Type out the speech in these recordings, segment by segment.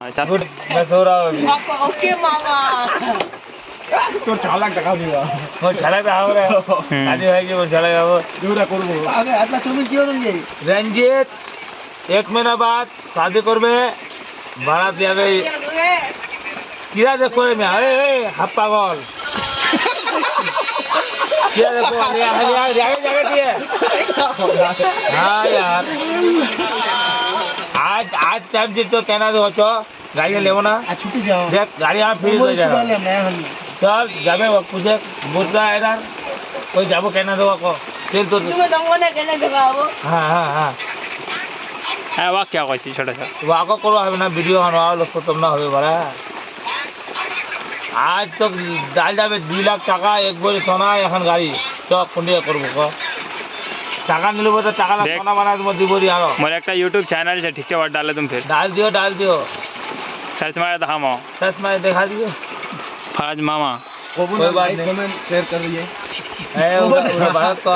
अच्छा मैं सो रहा हूँ अभी। ओके मामा तो चालक দেখা দিবা ও চালক দেখাও রে কাজে হয়ে গিয়ে চালক দেখাবো দুটা করব আগে আপনার তুমি কি হলেন যে रंजीत एक महीना बाद शादी করবে বারাত যাবে কিরা দেখো রে মিয়া এ হাপ পাগল কিরা দেখো यार जागे जागे दिए हाँ यार आज टाइम जी तो कहना दो तो गाड़ी लेवो ना ছুটি যাও देख गाड़ी यहाँ फ्री हो जाएगा चल যাবে पूछे बुझता है यार कोई जाबो कहना दो को चल तो তুমি দঙ্গনে কেন দেখাবো हाँ हाँ हाँ হ্যাঁ ওয়া क्या কইছি ছোট ছোট वाको करो হবে না ভিডিও বানাও লোক তো তোমরা হবে বড়া আজ তো ডাল যাবে 2 লাখ টাকা এক বড়ি সোনা এখন গাড়ি তো কোনদিকে করব কো টাকা নিলব তো টাকা দেখ। সোনা বানা দেব দিবরি আরো मोर একটা यूट्यूब चैनल है ठीक है व्हाट डाले तुम फिर डाल दियो सर्च मारे तो हम सच में दिखा दियो फराज मामा कोई बात नहीं कमेंट शेयर कर दीजिए ए उरा भारत तो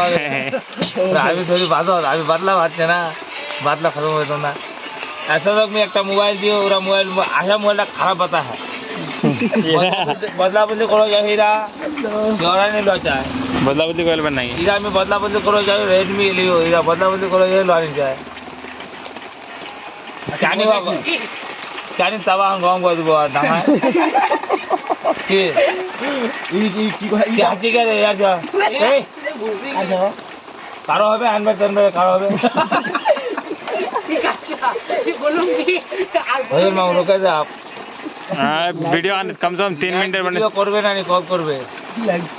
अभी थोड़ी बात हो अभी बदला बात है ना बदला खत्म हो तो ना ऐसा लोग में एक मोबाइल दियो उरा मोबाइल आशा मोबाइल खराब बता है बदला बदली करो जाए हीरा जोरा नहीं लो चाहे बदला बदली कोई बन नहीं हीरा में बदला बदली करो जाए रेडमी लियो हीरा बदला बदली करो जाए लो नहीं जाए चानी वाको चानी तवा हम गांव को दबो दामा की কি কয় কি হাজি করে यार जा ए আচ্ছা কারো হবে আনবে তন্বে কারো হবে ঠিক আছে বলুন কি আর ওই মা রুকে যা वीडियो कम से कम 3 मिनट बने ভিডিও করবে না নি কল করবে কি লাগবে